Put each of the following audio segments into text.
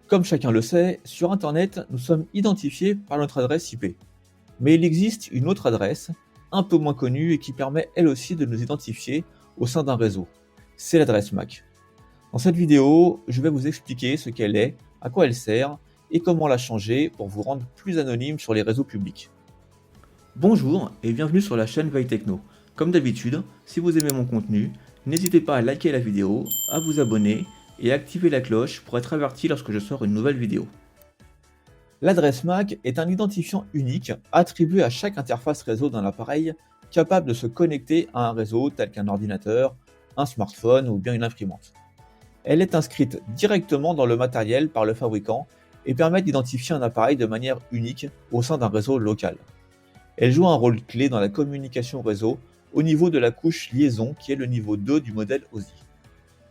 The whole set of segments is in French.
Comme chacun le sait, sur Internet, nous sommes identifiés par notre adresse IP. Mais il existe une autre adresse, un peu moins connue et qui permet elle aussi de nous identifier au sein d'un réseau. C'est l'adresse MAC. Dans cette vidéo, je vais vous expliquer ce qu'elle est, à quoi elle sert et comment la changer pour vous rendre plus anonyme sur les réseaux publics. Bonjour et bienvenue sur la chaîne Veille Techno. Comme d'habitude, si vous aimez mon contenu, n'hésitez pas à liker la vidéo, à vous abonner et à activer la cloche pour être averti lorsque je sors une nouvelle vidéo. L'adresse MAC est un identifiant unique attribué à chaque interface réseau d'un appareil capable de se connecter à un réseau tel qu'un ordinateur, un smartphone ou bien une imprimante. Elle est inscrite directement dans le matériel par le fabricant et permet d'identifier un appareil de manière unique au sein d'un réseau local. Elle joue un rôle clé dans la communication réseau au niveau de la couche liaison qui est le niveau 2 du modèle OSI.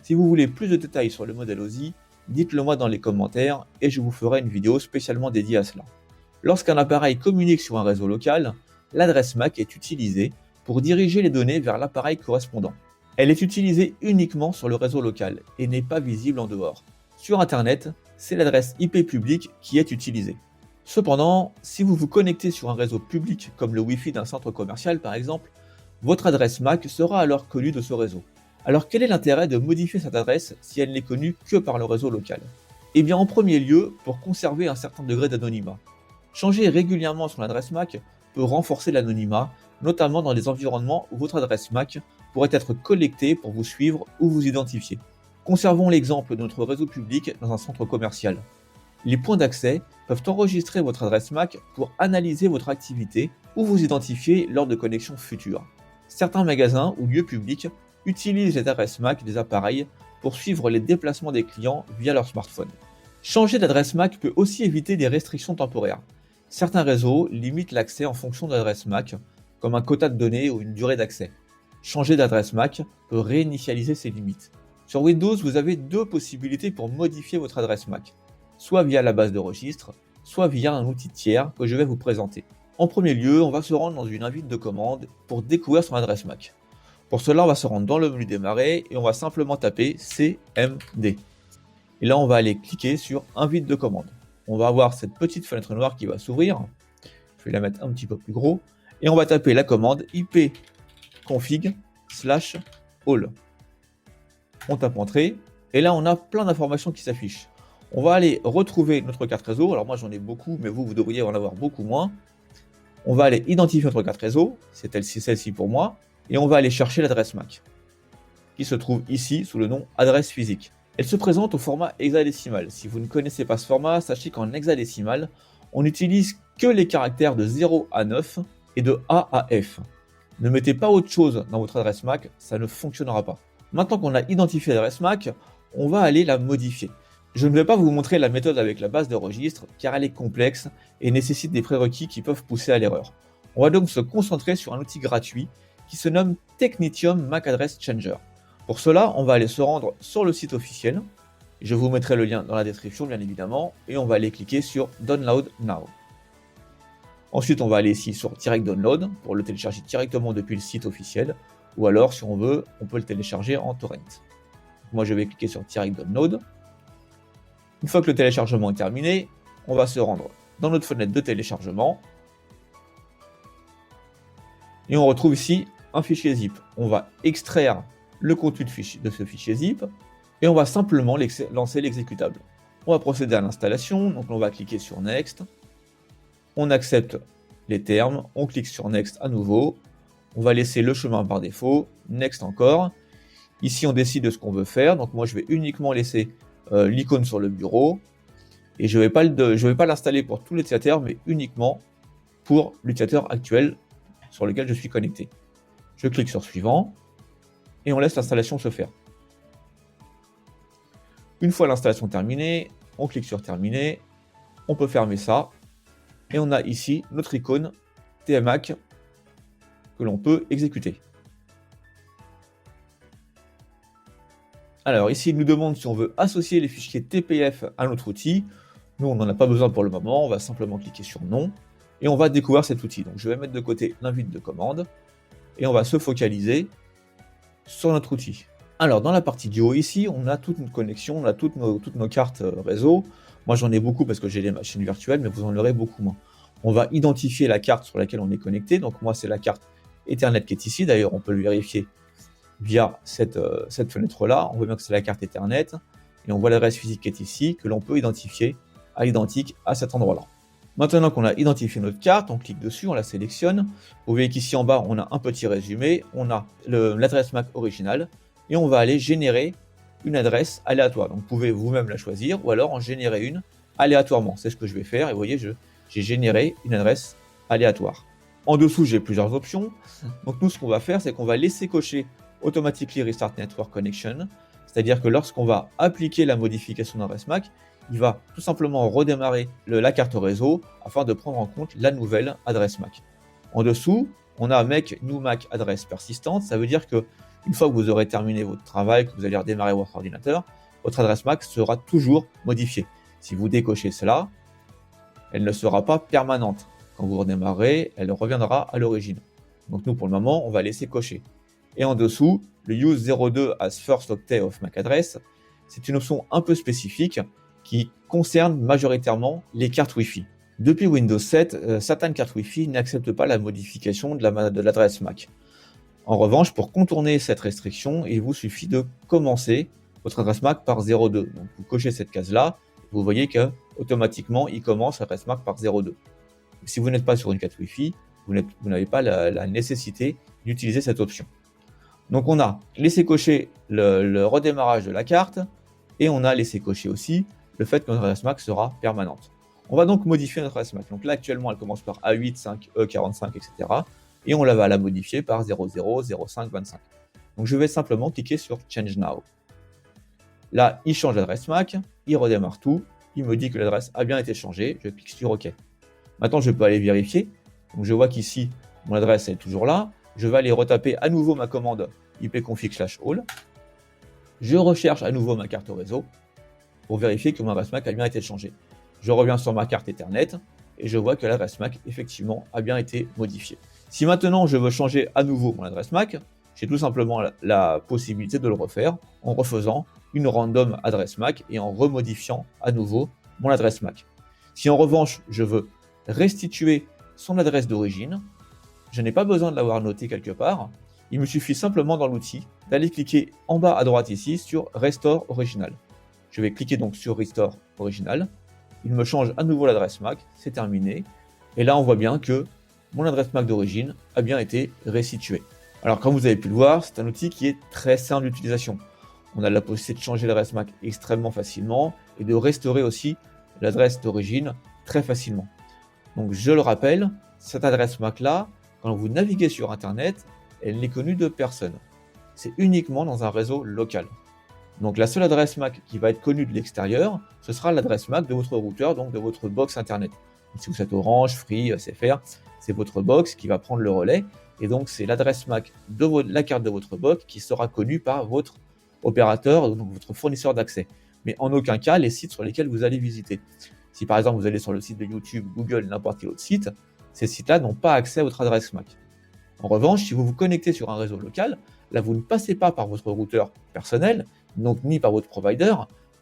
Si vous voulez plus de détails sur le modèle OSI, dites-le moi dans les commentaires et je vous ferai une vidéo spécialement dédiée à cela. Lorsqu'un appareil communique sur un réseau local, l'adresse MAC est utilisée pour diriger les données vers l'appareil correspondant. Elle est utilisée uniquement sur le réseau local et n'est pas visible en dehors. Sur Internet, c'est l'adresse IP publique qui est utilisée. Cependant, si vous vous connectez sur un réseau public comme le Wi-Fi d'un centre commercial par exemple, votre adresse MAC sera alors connue de ce réseau. Alors quel est l'intérêt de modifier cette adresse si elle n'est connue que par le réseau local? Eh bien en premier lieu, pour conserver un certain degré d'anonymat. Changer régulièrement son adresse MAC peut renforcer l'anonymat, notamment dans les environnements où votre adresse MAC pourrait être collectée pour vous suivre ou vous identifier. Conservons l'exemple de notre réseau public dans un centre commercial. Les points d'accès peuvent enregistrer votre adresse MAC pour analyser votre activité ou vous identifier lors de connexions futures. Certains magasins ou lieux publics utilisent les adresses MAC des appareils pour suivre les déplacements des clients via leur smartphone. Changer d'adresse MAC peut aussi éviter des restrictions temporaires. Certains réseaux limitent l'accès en fonction de l'adresse MAC, comme un quota de données ou une durée d'accès. Changer d'adresse MAC peut réinitialiser ces limites. Sur Windows, vous avez deux possibilités pour modifier votre adresse MAC, soit via la base de registre, soit via un outil tiers que je vais vous présenter. En premier lieu, on va se rendre dans une invite de commande pour découvrir son adresse MAC. Pour cela, on va se rendre dans le menu démarrer et on va simplement taper CMD. Et là, on va aller cliquer sur invite de commande. On va avoir cette petite fenêtre noire qui va s'ouvrir. Je vais la mettre un petit peu plus gros. Et on va taper la commande ipconfig/all. On tape entrée. Et là, on a plein d'informations qui s'affichent. On va aller retrouver notre carte réseau. Alors moi, j'en ai beaucoup, mais vous devriez en avoir beaucoup moins. On va aller identifier notre carte réseau. C'est celle-ci pour moi. Et on va aller chercher l'adresse MAC, qui se trouve ici sous le nom adresse physique. Elle se présente au format hexadécimal. Si vous ne connaissez pas ce format, sachez qu'en hexadécimal, on n'utilise que les caractères de 0 à 9 et de A à F. Ne mettez pas autre chose dans votre adresse MAC, ça ne fonctionnera pas. Maintenant qu'on a identifié l'adresse MAC, on va aller la modifier. Je ne vais pas vous montrer la méthode avec la base de registre, car elle est complexe et nécessite des prérequis qui peuvent pousser à l'erreur. On va donc se concentrer sur un outil gratuit qui se nomme Technitium MAC Address Changer. Pour cela, on va aller se rendre sur le site officiel. Je vous mettrai le lien dans la description, bien évidemment, et on va aller cliquer sur Download Now. Ensuite, on va aller ici sur Direct Download pour le télécharger directement depuis le site officiel, ou alors, si on veut, on peut le télécharger en torrent. Moi, je vais cliquer sur Direct Download. Une fois que le téléchargement est terminé, on va se rendre dans notre fenêtre de téléchargement. Et on retrouve ici un fichier zip. On va extraire le contenu de ce fichier zip et on va simplement lancer l'exécutable. On va procéder à l'installation, donc on va cliquer sur Next. On accepte les termes, on clique sur Next à nouveau. On va laisser le chemin par défaut, Next encore. Ici on décide de ce qu'on veut faire, donc moi je vais uniquement laisser l'icône sur le bureau. Et je ne vais pas l'installer pour tous les utilisateurs, mais uniquement pour l'utilisateur actuel sur lequel je suis connecté. Je clique sur Suivant et on laisse l'installation se faire. Une fois l'installation terminée, on clique sur Terminer, on peut fermer ça et on a ici notre icône TMAC que l'on peut exécuter. Alors ici, il nous demande si on veut associer les fichiers TPF à notre outil. Nous, on n'en a pas besoin pour le moment, on va simplement cliquer sur Non et on va découvrir cet outil. Donc je vais mettre de côté l'invite de commande et on va se focaliser sur notre outil. Alors, dans la partie du haut ici, on a toute une connexion, on a toutes nos cartes réseau. Moi, j'en ai beaucoup parce que j'ai des machines virtuelles, mais vous en aurez beaucoup moins. On va identifier la carte sur laquelle on est connecté. Donc, moi, c'est la carte Ethernet qui est ici. D'ailleurs, on peut le vérifier via cette fenêtre-là. On voit bien que c'est la carte Ethernet. Et on voit l'adresse physique qui est ici, que l'on peut identifier à l'identique à cet endroit-là. Maintenant qu'on a identifié notre carte, on clique dessus, on la sélectionne. Vous voyez qu'ici en bas, on a un petit résumé. On a l'adresse MAC originale. Et on va aller générer une adresse aléatoire. Donc vous pouvez vous-même la choisir ou alors en générer une aléatoirement. C'est ce que je vais faire et vous voyez, j'ai généré une adresse aléatoire. En dessous, j'ai plusieurs options. Donc nous, ce qu'on va faire, c'est qu'on va laisser cocher Automatically Restart Network Connection. C'est-à-dire que lorsqu'on va appliquer la modification d'adresse MAC, il va tout simplement redémarrer la carte réseau afin de prendre en compte la nouvelle adresse MAC. En dessous, on a Make New MAC adresse persistante. Ça veut dire que une fois que vous aurez terminé votre travail, que vous allez redémarrer votre ordinateur, votre adresse MAC sera toujours modifiée. Si vous décochez cela, elle ne sera pas permanente. Quand vous redémarrerez, elle reviendra à l'origine. Donc nous, pour le moment, on va laisser cocher. Et en dessous, le Use 02 as First Octet of MAC Address, c'est une option un peu spécifique qui concerne majoritairement les cartes Wi-Fi. Depuis Windows 7, certaines cartes Wi-Fi n'acceptent pas la modification de l'adresse MAC. En revanche, pour contourner cette restriction, il vous suffit de commencer votre adresse MAC par 02. Donc vous cochez cette case-là, vous voyez que automatiquement il commence l'adresse MAC par 02. Si vous n'êtes pas sur une carte Wi-Fi, vous n'avez pas la nécessité d'utiliser cette option. Donc on a laissé cocher le redémarrage de la carte et on a laissé cocher aussi le fait que notre adresse MAC sera permanente. On va donc modifier notre adresse MAC. Donc là actuellement elle commence par A8, 5, E45, etc. Et on va la modifier par 00, 05, 25. Donc je vais simplement cliquer sur Change Now. Là, il change l'adresse MAC, il redémarre tout, il me dit que l'adresse a bien été changée, je clique sur OK. Maintenant, je peux aller vérifier. Donc je vois qu'ici, mon adresse est toujours là. Je vais aller retaper à nouveau ma commande ipconfig/all. Je recherche à nouveau ma carte réseau pour vérifier que mon adresse MAC a bien été changée. Je reviens sur ma carte Ethernet et je vois que l'adresse MAC, effectivement, a bien été modifiée. Si maintenant je veux changer à nouveau mon adresse MAC, j'ai tout simplement la possibilité de le refaire en refaisant une random adresse MAC et en remodifiant à nouveau mon adresse MAC. Si en revanche je veux restituer son adresse d'origine, je n'ai pas besoin de l'avoir noté quelque part, il me suffit simplement dans l'outil d'aller cliquer en bas à droite ici sur Restore Original. Je vais cliquer donc sur Restore Original, il me change à nouveau l'adresse MAC, c'est terminé, et là on voit bien que mon adresse MAC d'origine a bien été restituée. Alors comme vous avez pu le voir, c'est un outil qui est très simple d'utilisation. On a la possibilité de changer l'adresse MAC extrêmement facilement et de restaurer aussi l'adresse d'origine très facilement. Donc je le rappelle, cette adresse MAC là, quand vous naviguez sur Internet, elle n'est connue de personne. C'est uniquement dans un réseau local. Donc la seule adresse MAC qui va être connue de l'extérieur, ce sera l'adresse MAC de votre routeur, donc de votre box Internet. Donc, si vous êtes Orange, Free, SFR, c'est votre box qui va prendre le relais. Et donc c'est l'adresse MAC de la carte de votre box qui sera connue par votre opérateur, donc votre fournisseur d'accès. Mais en aucun cas les sites sur lesquels vous allez visiter. Si par exemple vous allez sur le site de YouTube, Google, n'importe quel autre site, ces sites-là n'ont pas accès à votre adresse MAC. En revanche, si vous vous connectez sur un réseau local, là vous ne passez pas par votre routeur personnel, donc ni par votre provider,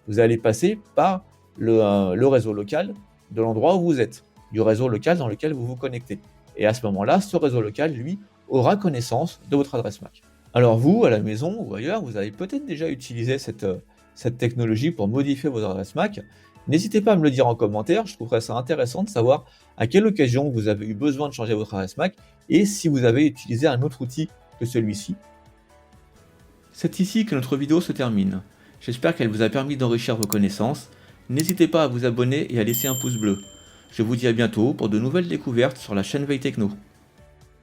vous allez passer par le réseau local de l'endroit où vous êtes, du réseau local dans lequel vous vous connectez. Et à ce moment-là, ce réseau local, lui, aura connaissance de votre adresse MAC. Alors vous, à la maison ou ailleurs, vous avez peut-être déjà utilisé cette technologie pour modifier vos adresses MAC. N'hésitez pas à me le dire en commentaire, je trouverais ça intéressant de savoir à quelle occasion vous avez eu besoin de changer votre adresse MAC et si vous avez utilisé un autre outil que celui-ci. C'est ici que notre vidéo se termine. J'espère qu'elle vous a permis d'enrichir vos connaissances. N'hésitez pas à vous abonner et à laisser un pouce bleu. Je vous dis à bientôt pour de nouvelles découvertes sur la chaîne Veille Techno.